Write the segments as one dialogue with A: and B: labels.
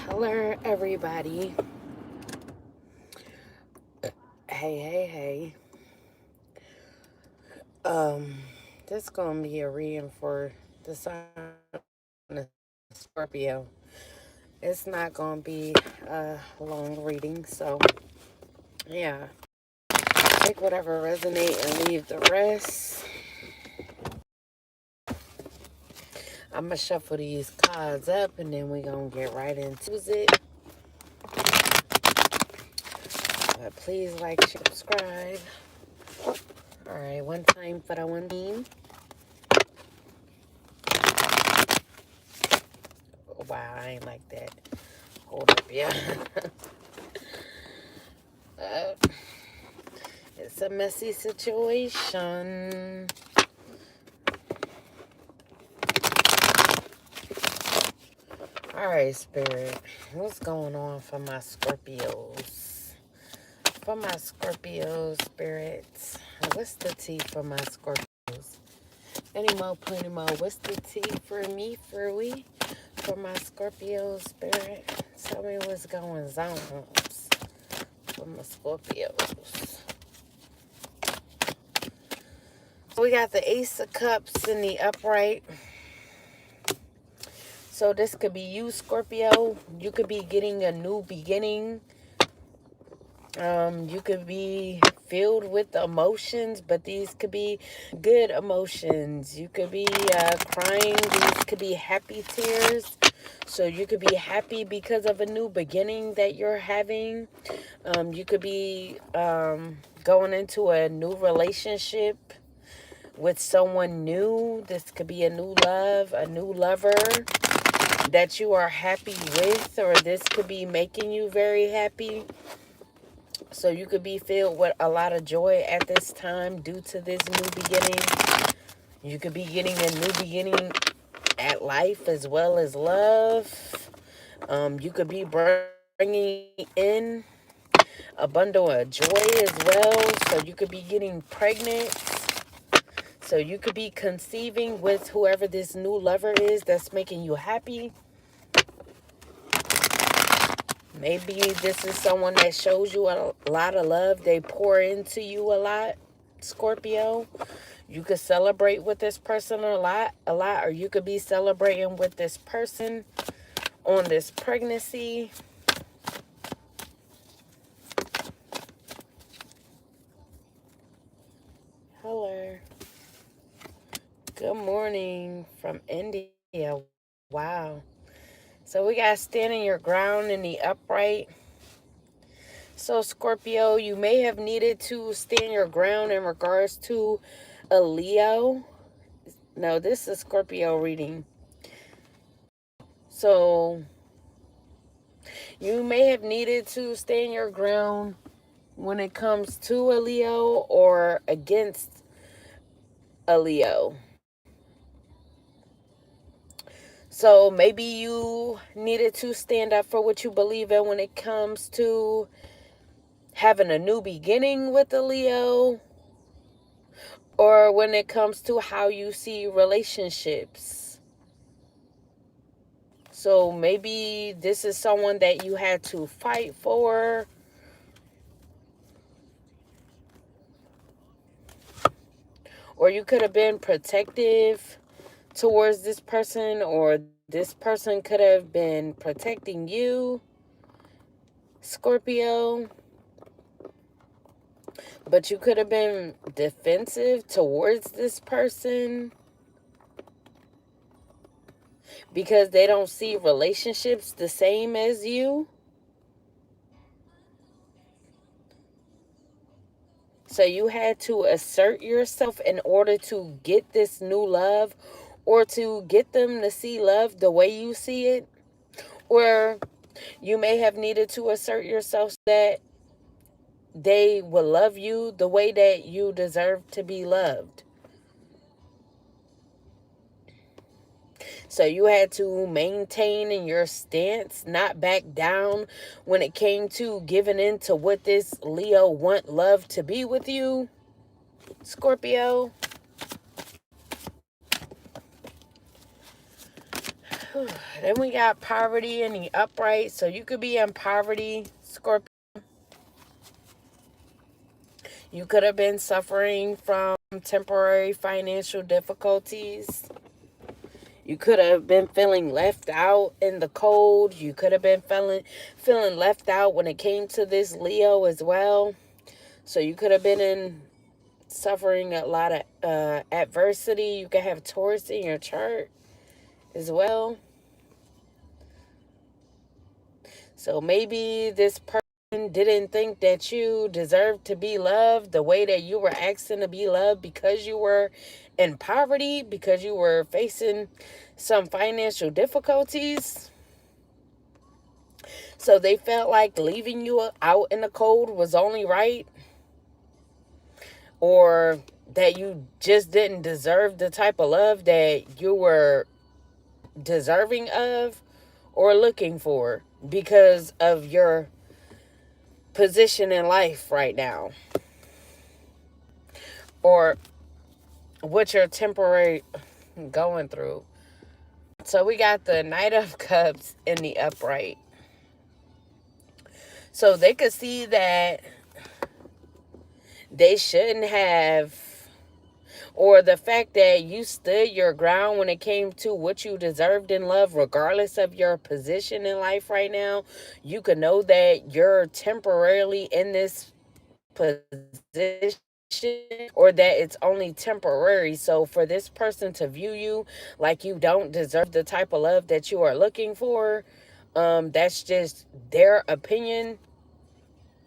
A: Hello, everybody. Hey. This gonna be a reading for the sign of Scorpio. It's not gonna be a long reading, so yeah. Take whatever resonate and leave the rest. I'm gonna shuffle these cards up and then we're gonna get right into it. But please like, subscribe. Alright, one time for the one team. Wow, I ain't like that. Hold up, yeah. It's a messy situation. Alright, Spirit. What's going on for my Scorpios? For my Scorpio spirits. What's the tea for my Scorpios? Any more, plenty more. What's the tea for me, for we? For my Scorpio spirit? Tell me what's going on for my Scorpios. We got the Ace of Cups in the upright. So this could be you, Scorpio. You could be getting a new beginning. You could be filled with emotions, but these could be good emotions. You could be crying. These could be happy tears. So you could be happy because of a new beginning that you're having. You could be going into a new relationship with someone new. This could be a new love, a new lover that you are happy with, or this could be making you very happy. So you could be filled with a lot of joy at this time due to this new beginning. You could be getting a new beginning at life as well as love. You could be bringing in a bundle of joy as well. So you could be getting pregnant. So you could be conceiving with whoever this new lover is that's making you happy. Maybe this is someone that shows you a lot of love. They pour into you a lot, Scorpio. You could celebrate with this person a lot, or you could be celebrating with this person on this pregnancy. Hello. Good morning from India. Wow. So we got standing your ground in the upright. So Scorpio, you may have needed to stand your ground in regards to a Leo. No, this is Scorpio reading. So you may have needed to stand your ground when it comes to a Leo or against a Leo. So maybe you needed to stand up for what you believe in when it comes to having a new beginning with a Leo, or when it comes to how you see relationships. So maybe this is someone that you had to fight for. Or you could have been protective towards this person, or this person could have been protecting you, Scorpio. But you could have been defensive towards this person because they don't see relationships the same as you. So you had to assert yourself in order to get this new love, or to get them to see love the way you see it. Or you may have needed to assert yourself so that they will love you the way that you deserve to be loved. So you had to maintain in your stance, not back down when it came to giving in to what this Leo want love to be with you, Scorpio. Then we got poverty in the upright. So you could be in poverty, Scorpio. You could have been suffering from temporary financial difficulties. You could have been feeling left out in the cold. You could have been feeling left out when it came to this Leo as well. So you could have been suffering a lot of adversity. You could have Taurus in your chart as well. So maybe this person didn't think that you deserved to be loved the way that you were asking to be loved because you were in poverty, because you were facing some financial difficulties. So they felt like leaving you out in the cold was only right, or that you just didn't deserve the type of love that you were deserving of or looking for because of your position in life right now, or what you're temporary going through. So we got the Knight of Cups in the upright. So they could see that they shouldn't have, or the fact that you stood your ground when it came to what you deserved in love, regardless of your position in life right now. You could know that you're temporarily in this position, or that it's only temporary. So for this person to view you like you don't deserve the type of love that you are looking for, that's just their opinion.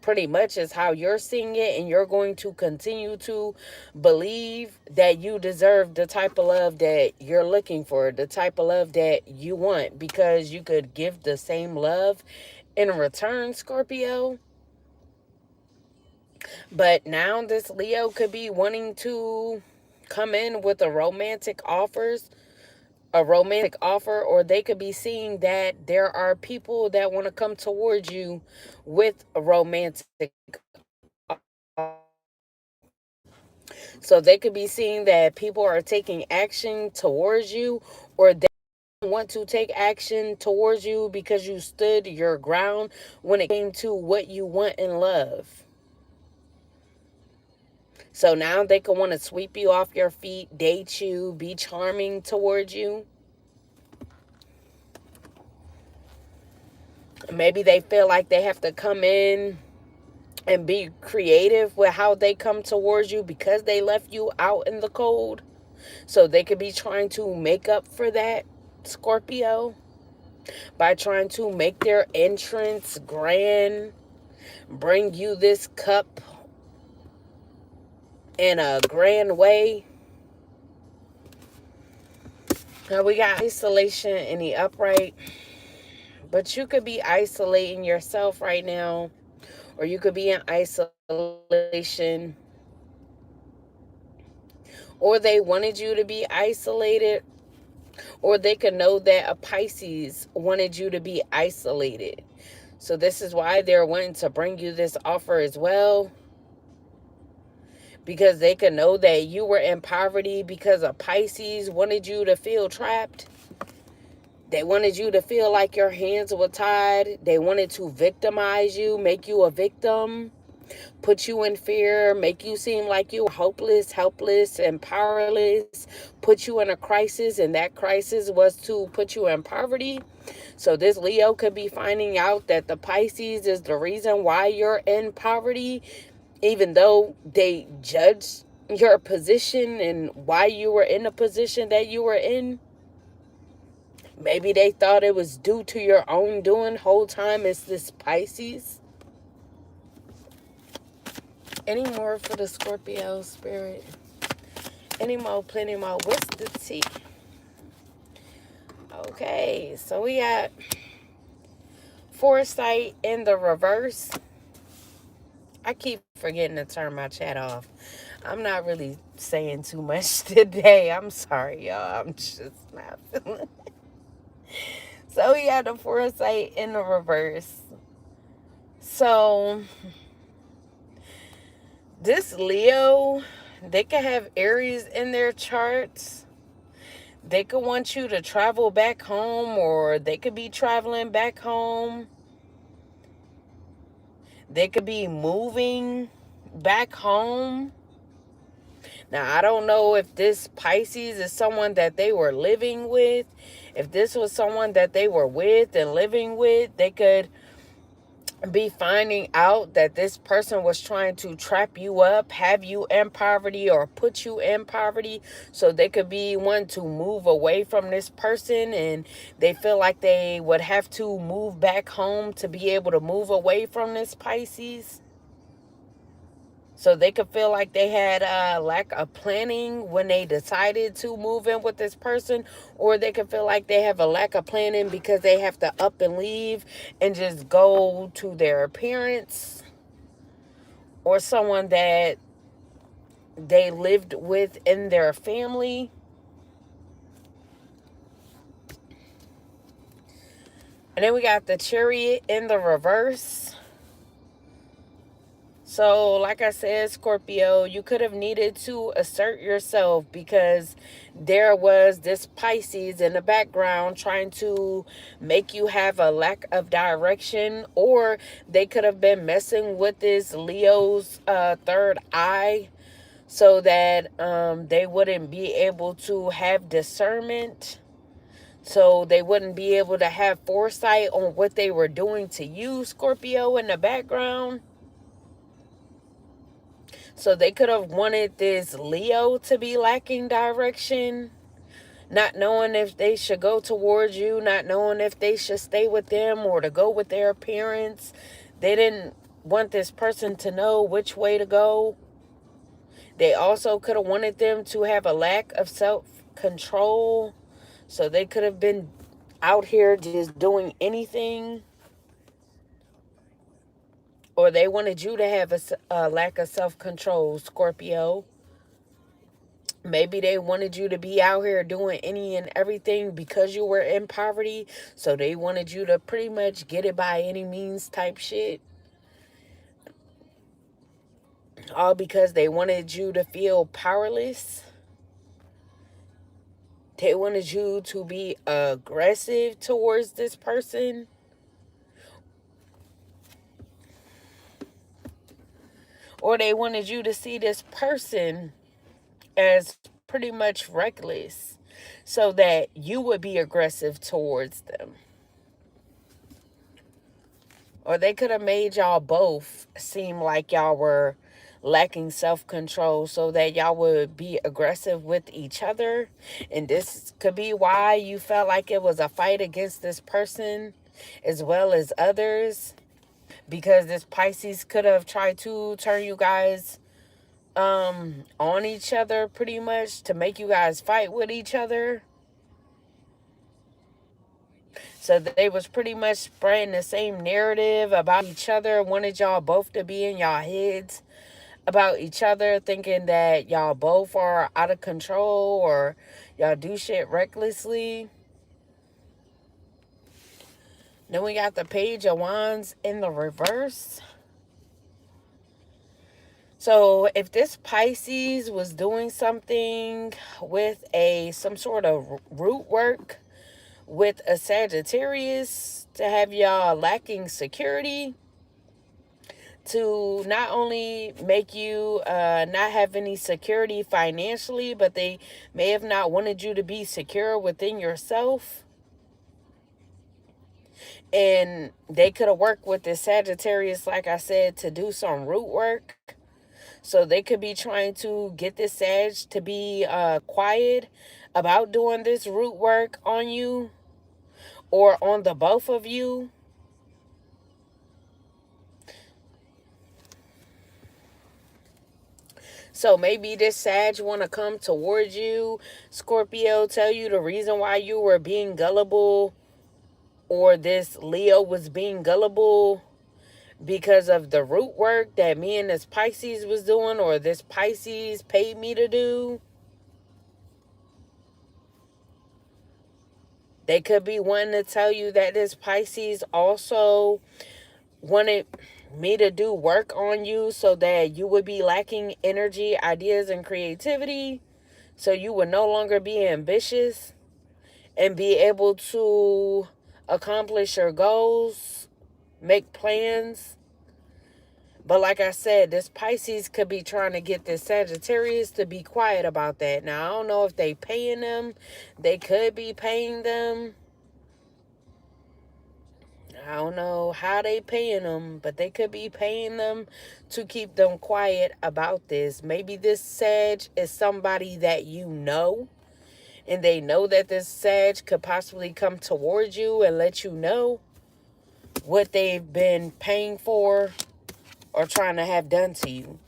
A: Pretty much is how you're seeing it, and you're going to continue to believe that you deserve the type of love that you're looking for, the type of love that you want, because you could give the same love in return, Scorpio. But now this Leo could be wanting to come in with a romantic offer, or they could be seeing that there are people that want to come towards you with a romantic offer. So they could be seeing that people are taking action towards you, or they want to take action towards you because you stood your ground when it came to what you want in love. So now they could want to sweep you off your feet, date you, be charming towards you. Maybe they feel like they have to come in and be creative with how they come towards you because they left you out in the cold. So they could be trying to make up for that, Scorpio, by trying to make their entrance grand, bring you this cup in a grand way. Now we got isolation in the upright. But you could be isolating yourself right now, or you could be in isolation, or they wanted you to be isolated, or they could know that a Pisces wanted you to be isolated. So this is why they're wanting to bring you this offer as well, because they could know that you were in poverty because a Pisces wanted you to feel trapped. They wanted you to feel like your hands were tied. They wanted to victimize you, make you a victim, put you in fear, make you seem like you were hopeless, helpless, and powerless, put you in a crisis, and that crisis was to put you in poverty. So this Leo could be finding out that the Pisces is the reason why you're in poverty, even though they judged your position and why you were in the position that you were in. Maybe they thought it was due to your own doing. Whole time it's this Pisces. Any more for the Scorpio spirit? Any more, plenty more. What's the tea? Okay, so we got foresight in the reverse. I keep forgetting to turn my chat off. I'm not really saying too much today. I'm sorry, y'all. I'm just not feeling it. So we got the foresight in the reverse. So this Leo, they can have Aries in their charts. They could want you to travel back home, or they could be traveling back home. They could be moving back home. Now, I don't know if this Pisces is someone that they were living with. If this was someone that they were with and living with, they could be finding out that this person was trying to trap you up, have you in poverty, or put you in poverty, so they could be wanting to move away from this person, and they feel like they would have to move back home to be able to move away from this Pisces. So they could feel like they had a lack of planning when they decided to move in with this person. Or they could feel like they have a lack of planning because they have to up and leave and just go to their parents or someone that they lived with in their family. And then we got the Chariot in the reverse. So, like I said, Scorpio, you could have needed to assert yourself because there was this Pisces in the background trying to make you have a lack of direction, or they could have been messing with this Leo's third eye so that they wouldn't be able to have discernment. So they wouldn't be able to have foresight on what they were doing to you, Scorpio, in the background. So they could have wanted this Leo to be lacking direction, not knowing if they should go towards you, not knowing if they should stay with them or to go with their parents. They didn't want this person to know which way to go. They also could have wanted them to have a lack of self-control. So they could have been out here just doing anything. Or they wanted you to have a lack of self-control, Scorpio. Maybe they wanted you to be out here doing any and everything because you were in poverty. So they wanted you to pretty much get it by any means type shit. All because they wanted you to feel powerless. They wanted you to be aggressive towards this person. Or they wanted you to see this person as pretty much reckless so that you would be aggressive towards them. Or they could have made y'all both seem like y'all were lacking self-control so that y'all would be aggressive with each other. And this could be why you felt like it was a fight against this person as well as others. Because this Pisces could have tried to turn you guys on each other pretty much to make you guys fight with each other. So they was pretty much spreading the same narrative about each other, wanted y'all both to be in y'all heads about each other, thinking that y'all both are out of control or y'all do shit recklessly. Then we got the Page of Wands in the reverse. So if this Pisces was doing something with some sort of root work with a Sagittarius to have y'all lacking security, to not only make you not have any security financially, but they may have not wanted you to be secure within yourself. And they could have worked with this Sagittarius, like I said, to do some root work. So they could be trying to get this Sag to be quiet about doing this root work on you or on the both of you. So maybe this Sag want to come towards you, Scorpio, tell you the reason why you were being gullible, or this Leo was being gullible because of the root work that me and this Pisces was doing, or this Pisces paid me to do. They could be wanting to tell you that this Pisces also wanted me to do work on you so that you would be lacking energy, ideas, and creativity, so you would no longer be ambitious. and be able to accomplish your goals, make plans. But like I said, this Pisces could be trying to get this Sagittarius to be quiet about that. Now, I don't know if they paying them. They could be paying them. I don't know how they paying them, but they could be paying them to keep them quiet about this. Maybe this Sag is somebody that you know, and they know that this Sag could possibly come towards you and let you know what they've been paying for or trying to have done to you.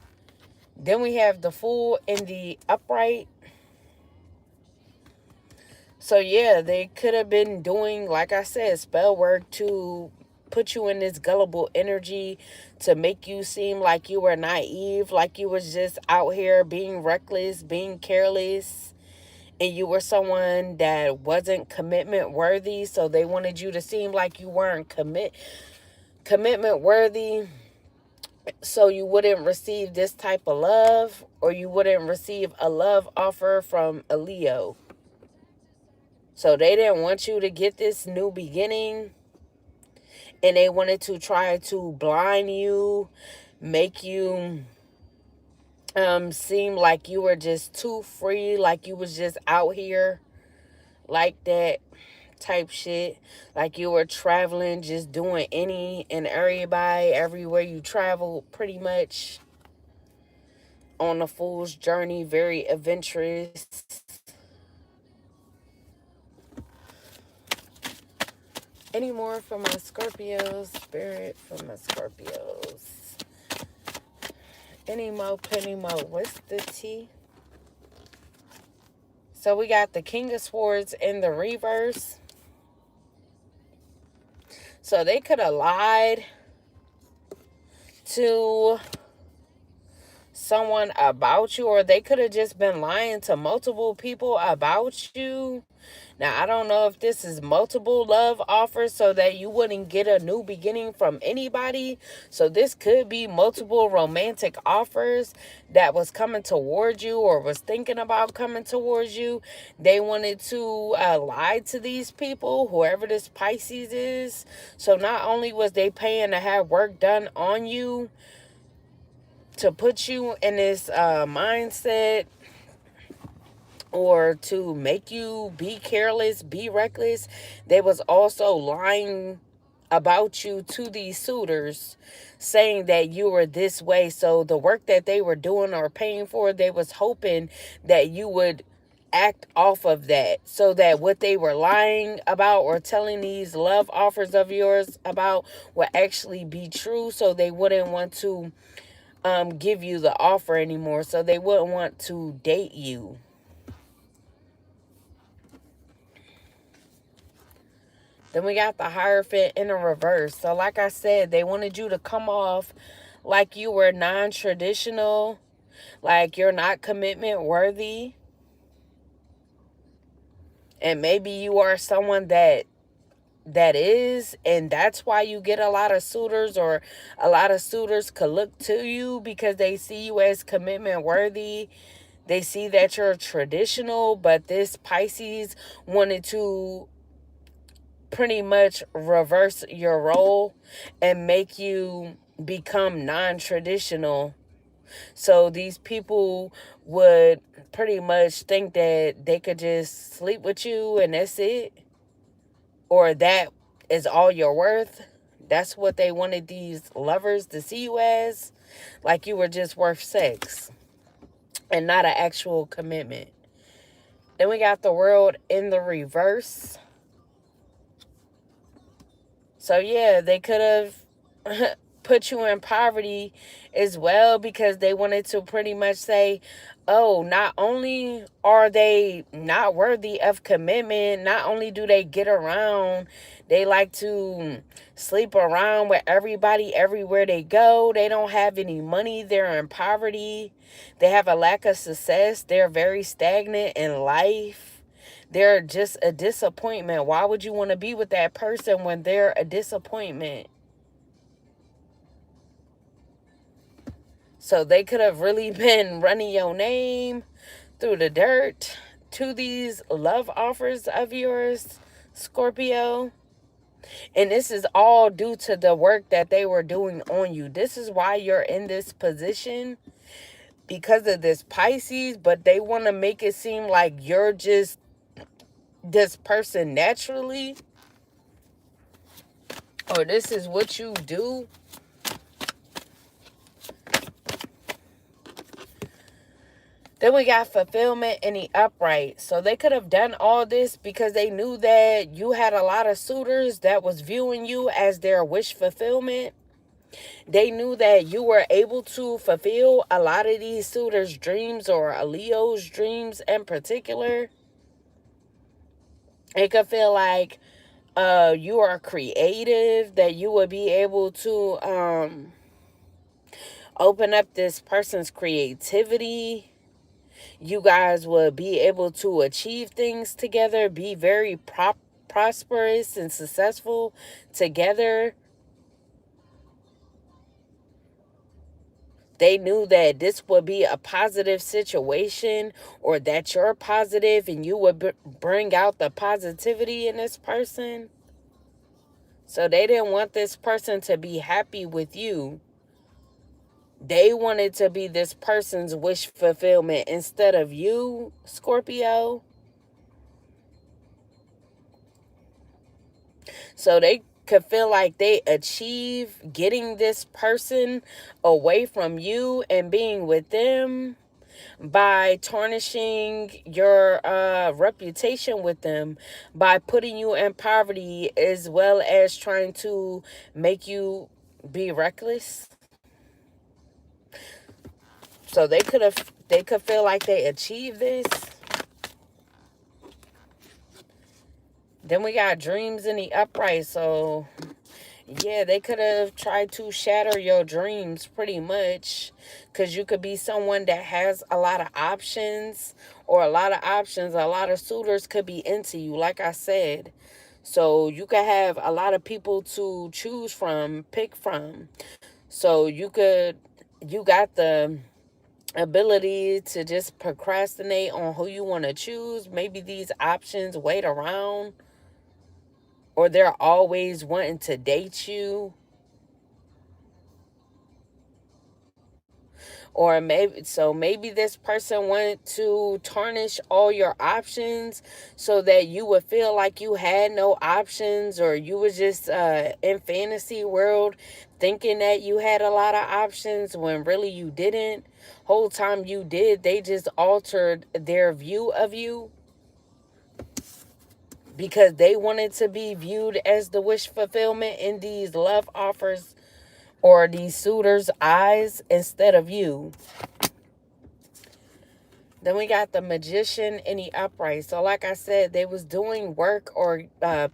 A: Then we have the Fool in the upright. So yeah, they could have been doing, like I said, spell work to put you in this gullible energy, to make you seem like you were naive, like you was just out here being reckless, being careless, and you were someone that wasn't commitment worthy. So they wanted you to seem like you weren't commitment worthy, so you wouldn't receive this type of love, or you wouldn't receive a love offer from a Leo. So they didn't want you to get this new beginning, and they wanted to try to blind you, make you seem like you were just too free, like you was just out here like that type shit, like you were traveling, just doing any and everybody everywhere you travel, pretty much on a fool's journey, very adventurous. Any more for my Scorpios? Spirit for my Scorpios. Any mo, penny mo. What's the tea? So we got the King of Swords in the reverse. So they could have lied to someone about you, or they could have just been lying to multiple people about you. Now, I don't know if this is multiple love offers so that you wouldn't get a new beginning from anybody. So this could be multiple romantic offers that was coming towards you or was thinking about coming towards you. They wanted to lie to these people, whoever this Pisces is. So not only was they paying to have work done on you, to put you in this mindset, or to make you be careless, be reckless, they was also lying about you to these suitors, saying that you were this way. So the work that they were doing or paying for, they was hoping that you would act off of that, so that what they were lying about or telling these love offers of yours about would actually be true, so they wouldn't want to give you the offer anymore, so they wouldn't want to date you. Then we got the Hierophant in a reverse. So like I said, they wanted you to come off like you were non-traditional, like you're not commitment worthy. And maybe you are someone that is, and that's why you get a lot of suitors, or a lot of suitors could look to you because they see you as commitment worthy. They see that you're traditional, but this Pisces wanted to pretty much reverse your role and make you become non-traditional. So these people would pretty much think that they could just sleep with you and that's it, or that is all you're worth. That's what they wanted these lovers to see you as, like you were just worth sex and not an actual commitment. Then we got the World in the reverse. So yeah, they could have put you in poverty as well, because they wanted to pretty much say, oh, not only are they not worthy of commitment, not only do they get around, they like to sleep around with everybody everywhere they go. They don't have any money. They're in poverty. They have a lack of success. They're very stagnant in life. They're just a disappointment. Why would you want to be with that person when they're a disappointment? So they could have really been running your name through the dirt, to these love offers of yours, Scorpio. And this is all due to the work that they were doing on you. This is why you're in this position, because of this Pisces, but they want to make it seem like you're just this person naturally, or this is what you do. Then we got fulfillment in the upright. So they could have done all this because they knew that you had a lot of suitors that was viewing you as their wish fulfillment. They knew that you were able to fulfill a lot of these suitors' dreams, or a Leo's dreams in particular. It could feel like you are creative, that you would be able to open up this person's creativity. You guys would be able to achieve things together, be very prosperous and successful together. They knew that this would be a positive situation, or that you're positive and you would bring out the positivity in this person. So they didn't want this person to be happy with you. They wanted to be this person's wish fulfillment instead of you, Scorpio. So they could feel like they achieve getting this person away from you and being with them by tarnishing your reputation with them, by putting you in poverty, as well as trying to make you be reckless. So they could feel like they achieved this. Then we got dreams in the upright. So yeah, they could have tried to shatter your dreams pretty much, because you could be someone that has a lot of options, or a lot of suitors could be into you, like I said. So you could have a lot of people to choose from, pick from. So you got the ability to just procrastinate on who you want to choose. Maybe these options wait around, or they're always wanting to date you. Or maybe this person wanted to tarnish all your options so that you would feel like you had no options, or you were just in fantasy world thinking that you had a lot of options when really you didn't. Whole time you did, they just altered their view of you because they wanted to be viewed as the wish fulfillment in these love offers or these suitors' eyes instead of you. Then we got the Magician in the upright. So like I said, they was doing work, or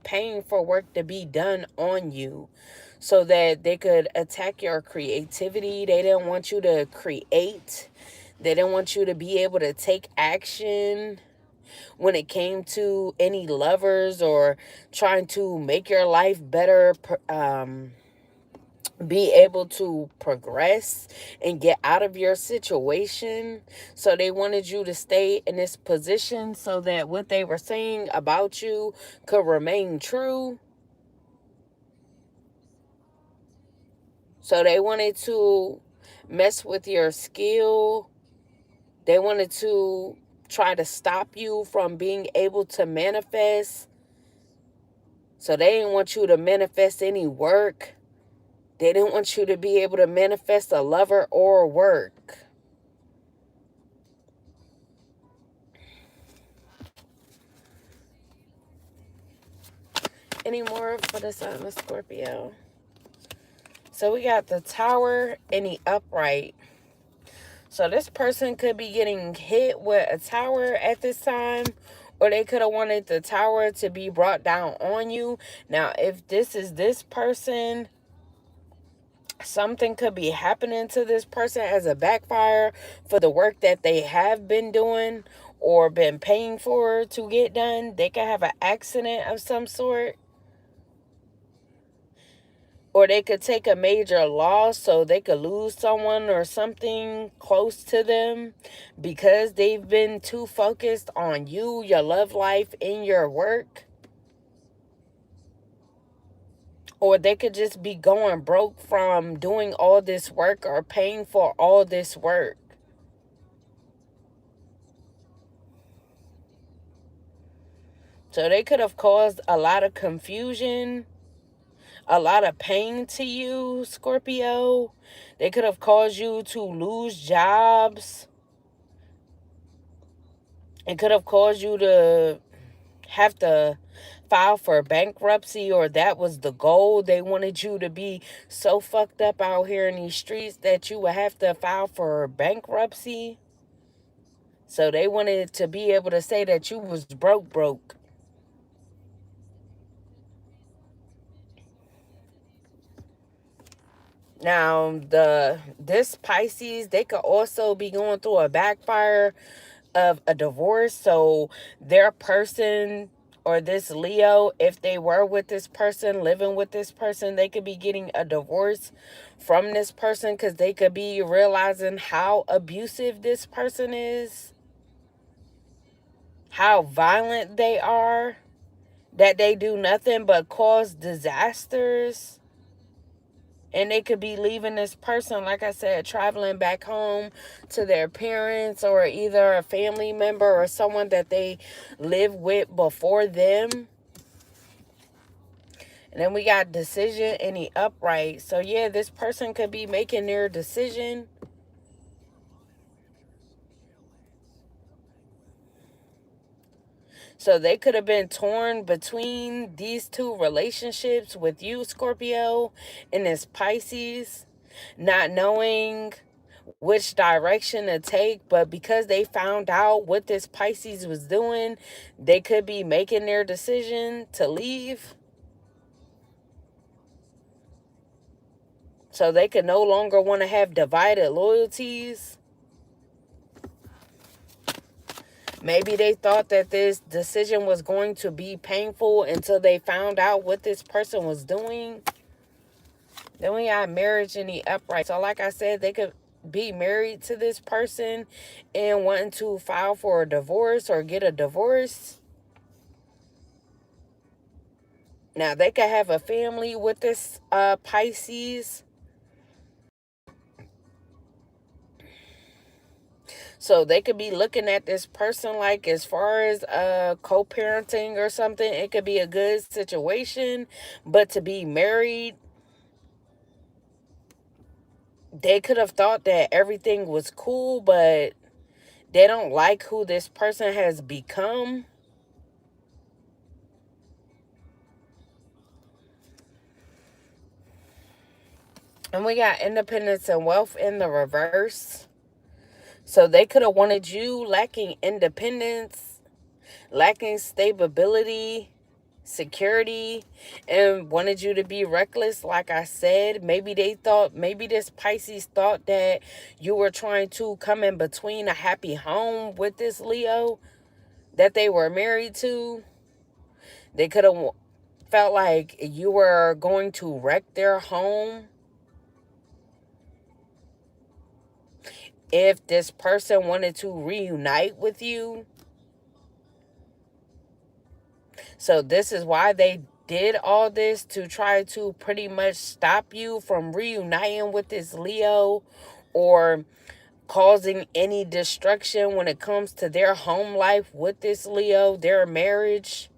A: paying for work to be done on you so that they could attack your creativity. They didn't want you to create. They didn't want you to be able to take action when it came to any lovers, or trying to make your life better, be able to progress and get out of your situation. So they wanted you to stay in this position so that what they were saying about you could remain true. So they wanted to mess with your skill. They wanted to try to stop you from being able to manifest. So they didn't want you to manifest any work. They didn't want you to be able to manifest a lover or work. Any more for the sign of Scorpio? So we got the Tower and the upright. So this person could be getting hit with a tower at this time, or they could have wanted the tower to be brought down on you. Now, if this is this person, something could be happening to this person as a backfire for the work that they have been doing or been paying for to get done. They could have an accident of some sort. Or they could take a major loss, so they could lose someone or something close to them because they've been too focused on you, your love life, and your work. Or they could just be going broke from doing all this work or paying for all this work. So they could have caused a lot of confusion, a lot of pain to you, Scorpio. They could have caused you to lose jobs. It could have caused you to have to file for bankruptcy, or that was the goal. They wanted you to be so fucked up out here in these streets that you would have to file for bankruptcy. So they wanted to be able to say that you was broke. Now, this Pisces, they could also be going through a backfire of a divorce. So their person, or this Leo, if they were with this person, living with this person, they could be getting a divorce from this person because they could be realizing how abusive this person is, how violent they are, that they do nothing but cause disasters. And they could be leaving this person, like I said, traveling back home to their parents or either a family member or someone that they lived with before them. And then we got decision in the upright. So yeah, this person could be making their decision. So they could have been torn between these two relationships with you, Scorpio, and this Pisces, not knowing which direction to take. But because they found out what this Pisces was doing, they could be making their decision to leave. So they could no longer want to have divided loyalties. Maybe they thought that this decision was going to be painful until they found out what this person was doing. Then we got marriage in the upright. So like I said, they could be married to this person and wanting to file for a divorce or get a divorce. Now, they could have a family with this Pisces. So they could be looking at this person like, as far as co-parenting or something, it could be a good situation. But to be married, they could have thought that everything was cool, but they don't like who this person has become. And we got independence and wealth in the reverse. So they could have wanted you lacking independence, lacking stability, security, and wanted you to be reckless. Like I said, maybe they thought, maybe this Pisces thought that you were trying to come in between a happy home with this Leo that they were married to. They could have felt like you were going to wreck their home if this person wanted to reunite with you. So this is why they did all this, to try to pretty much stop you from reuniting with this Leo or causing any destruction when it comes to their home life with this Leo, their marriage.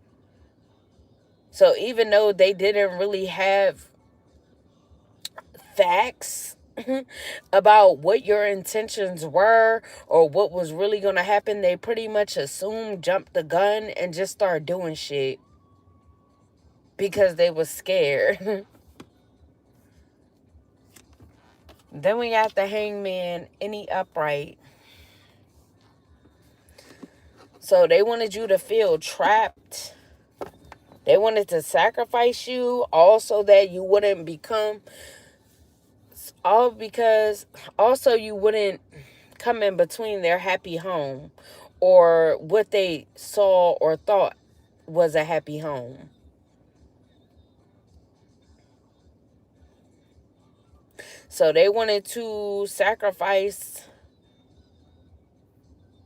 A: So even though they didn't really have facts about what your intentions were or what was really going to happen, they pretty much assumed, jumped the gun, and just started doing shit because they was scared. Then we got the Hangman in the upright. So they wanted you to feel trapped. They wanted to sacrifice you, also that you wouldn't become, all because also you wouldn't come in between their happy home or what they saw or thought was a happy home. So they wanted to sacrifice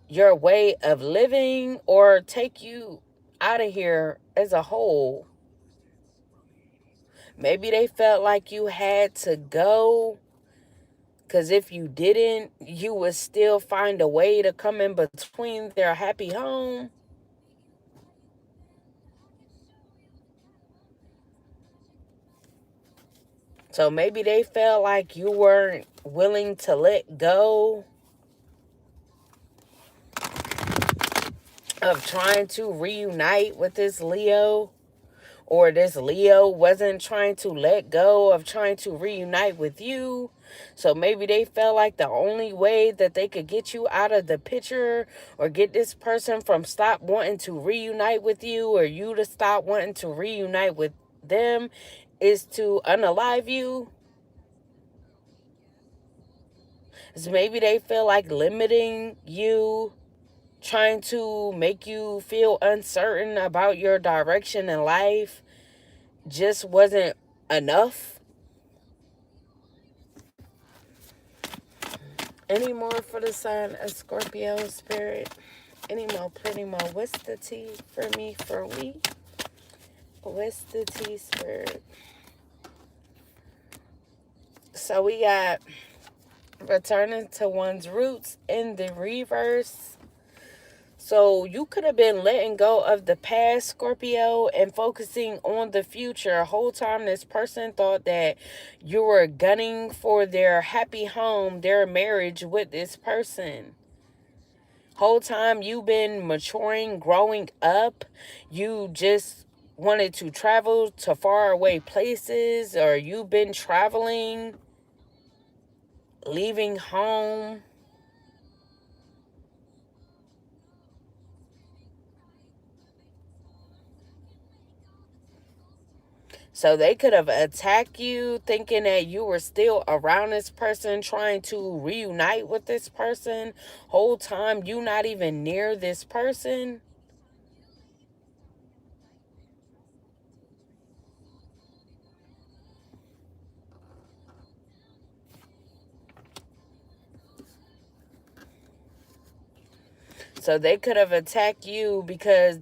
A: your way of living or take you out of here as a whole. Maybe they felt like you had to go, because if you didn't, you would still find a way to come in between their happy home. So maybe they felt like you weren't willing to let go of trying to reunite with this Leo. Or this Leo wasn't trying to let go of trying to reunite with you. So maybe they felt like the only way that they could get you out of the picture, or get this person from stop wanting to reunite with you, or you to stop wanting to reunite with them, is to unalive you. So maybe they feel like limiting you, trying to make you feel uncertain about your direction in life, just wasn't enough. Any more for the sign of Scorpio, spirit? Any more, pretty more? What's the tea for me, for we? What's the tea, spirit? So we got returning to one's roots in the reverse. So you could have been letting go of the past, Scorpio, and focusing on the future. Whole time this person thought that you were gunning for their happy home, their marriage with this person. Whole time you've been maturing, growing up. You just wanted to travel to far away places, or you've been traveling, leaving home. So they could have attacked you thinking that you were still around this person, trying to reunite with this person. Whole time you not even near this person. So they could have attacked you because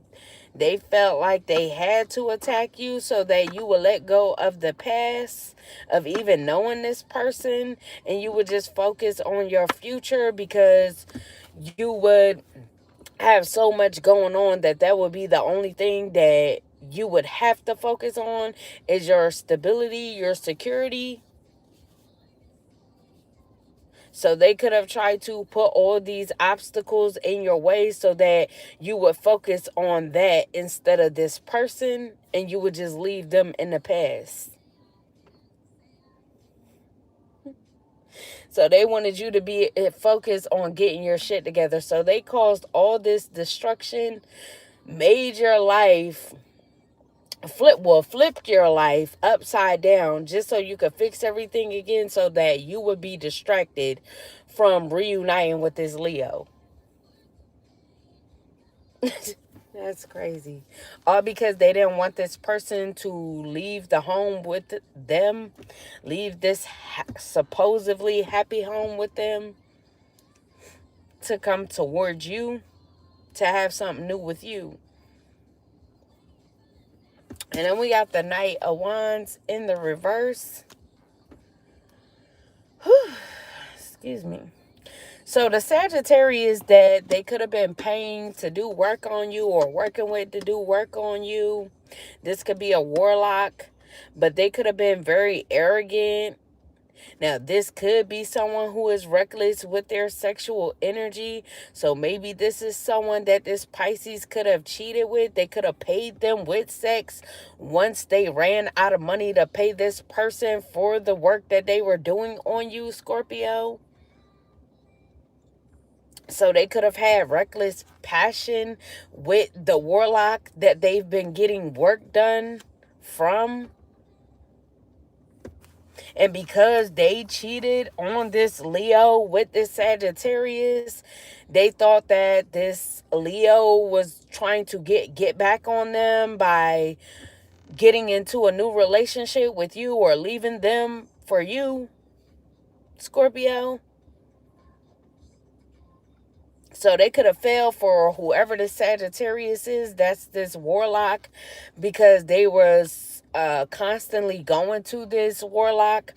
A: they felt like they had to attack you so that you would let go of the past, of even knowing this person, and you would just focus on your future, because you would have so much going on that that would be the only thing that you would have to focus on, is your stability, your security. So they could have tried to put all these obstacles in your way so that you would focus on that instead of this person, and you would just leave them in the past. So they wanted you to be focused on getting your shit together. So they caused all this destruction, made your life flipped your life upside down just so you could fix everything again, so that you would be distracted from reuniting with this Leo. That's crazy. All because they didn't want this person to leave the home with them, leave this supposedly happy home with them, to come towards you, to have something new with you. And then we got the Knight of Wands in the reverse. Whew. Excuse me. So the Sagittarius that they could have been paying to do work on you, or working with to do work on you. This could be a warlock, but they could have been very arrogant. Now, this could be someone who is reckless with their sexual energy. So maybe this is someone that this Pisces could have cheated with. They could have paid them with sex once they ran out of money to pay this person for the work that they were doing on you, Scorpio. So they could have had reckless passion with the warlock that they've been getting work done from. And because they cheated on this Leo with this Sagittarius, they thought that this Leo was trying to get back on them by getting into a new relationship with you, or leaving them for you. Scorpio. So they could have failed for whoever the Sagittarius is. That's this warlock, because they was constantly going to this warlock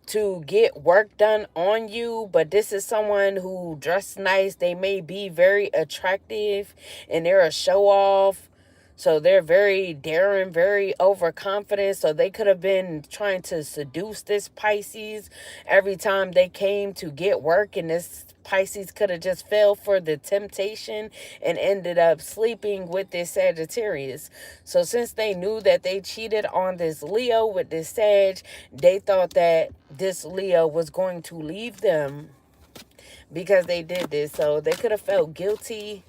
A: to get work done on you. But this is someone who dressed nice. They may be very attractive and they're a show off. So they're very daring, very overconfident. So they could have been trying to seduce this Pisces every time they came to get work. And this Pisces could have just fell for the temptation and ended up sleeping with this Sagittarius. So since they knew that they cheated on this Leo with this Sag, they thought that this Leo was going to leave them because they did this. So they could have felt guilty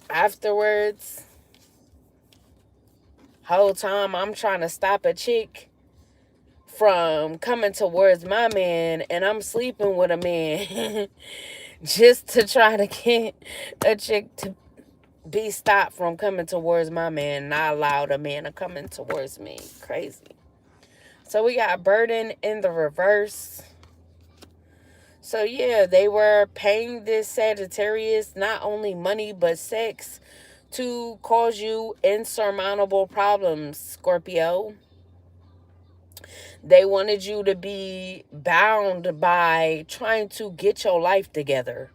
A: afterwards. Whole time I'm trying to stop a chick from coming towards my man, and I'm sleeping with a man just to try to get a chick to be stopped from coming towards my man, and I allowed a man to come in towards me. Crazy. So we got burden in the reverse. So yeah, they were paying this Sagittarius not only money but sex to cause you insurmountable problems, Scorpio. They wanted you to be bound by trying to get your life together.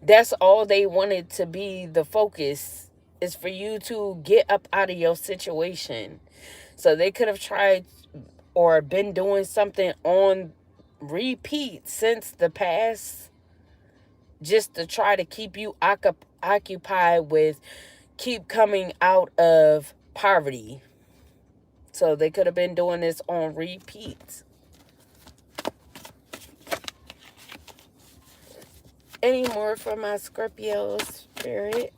A: That's all they wanted to be the focus, is for you to get up out of your situation. So they could have tried or been doing something on repeat since the past, just to try to keep you occupied with keep coming out of poverty. So they could have been doing this on repeat. Any more for my Scorpio spirit?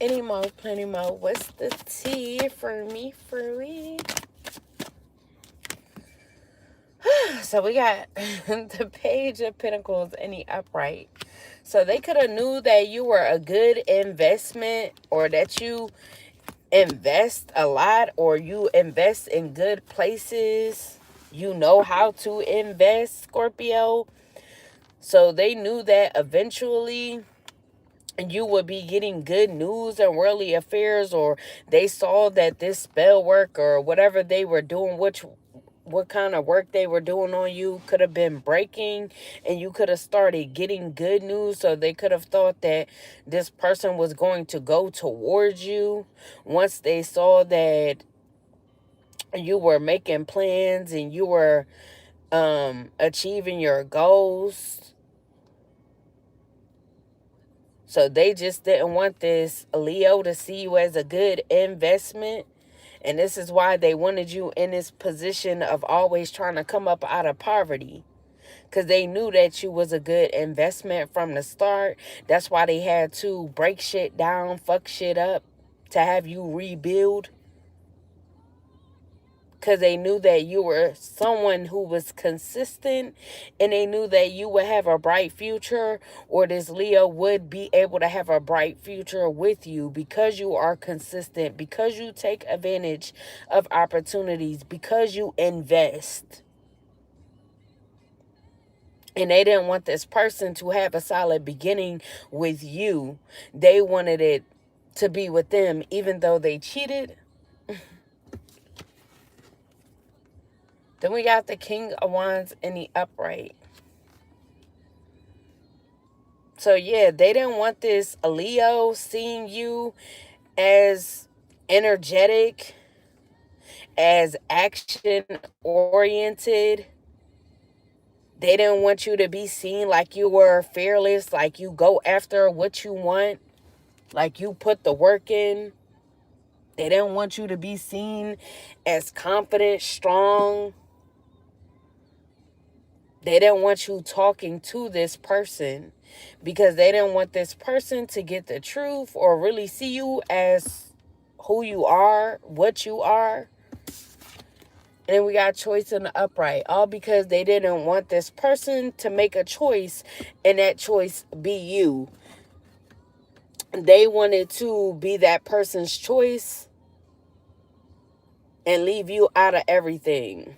A: Any more, plenty more. What's the tea for me, for me? So we got the Page of Pentacles in the upright. So they could have knew that you were a good investment, or that you invest a lot, or you invest in good places. You know how to invest, Scorpio. So they knew that eventually you would be getting good news and worldly affairs, or they saw that this spell work or whatever they were doing, what kind of work they were doing on you, could have been breaking, and you could have started getting good news. So they could have thought that this person was going to go towards you once they saw that you were making plans and you were achieving your goals. So they just didn't want this Leo to see you as a good investment. And this is why they wanted you in this position of always trying to come up out of poverty. Because they knew that you was a good investment from the start. That's why they had to break shit down, fuck shit up, to have you rebuild. Because they knew that you were someone who was consistent, and they knew that you would have a bright future, or this Leo would be able to have a bright future with you, because you are consistent, because you take advantage of opportunities, because you invest. And they didn't want this person to have a solid beginning with you. They wanted it to be with them, even though they cheated. Then we got the King of Wands in the upright. So yeah, they didn't want this Leo seeing you as energetic, as action oriented. They didn't want you to be seen like you were fearless, like you go after what you want, like you put the work in. They didn't want you to be seen as confident, strong. They didn't want you talking to this person, because they didn't want this person to get the truth or really see you as who you are, what you are. And then we got choice in the upright. All because they didn't want this person to make a choice, and that choice be you. They wanted to be that person's choice and leave you out of everything.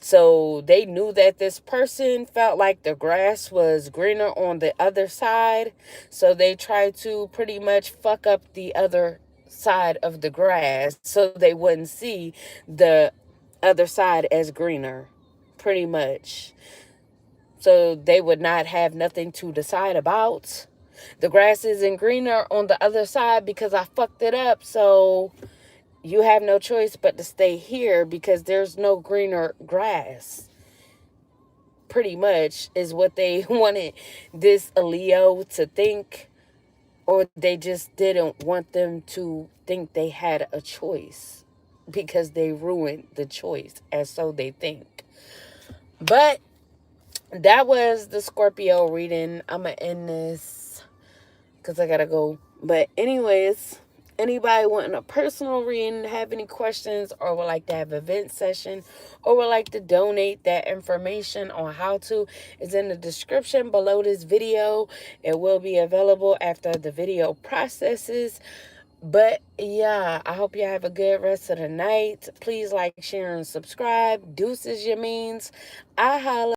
A: So they knew that this person felt like the grass was greener on the other side. So they tried to pretty much fuck up the other side of the grass so they wouldn't see the other side as greener, pretty much. So they would not have nothing to decide about. The grass isn't greener on the other side because I fucked it up. So you have no choice but to stay here because there's no greener grass. Pretty much is what they wanted this Leo to think, or they just didn't want them to think they had a choice because they ruined the choice, as so they think. But that was the Scorpio reading. I'm going to end this because I got to go. But anyways, anybody wanting a personal reading, have any questions, or would like to have an event session, or would like to donate, that information on how to is in the description below this video. It will be available after the video processes. But yeah, I hope you have a good rest of the night. Please like, share, and subscribe. Deuces, your means. I holla.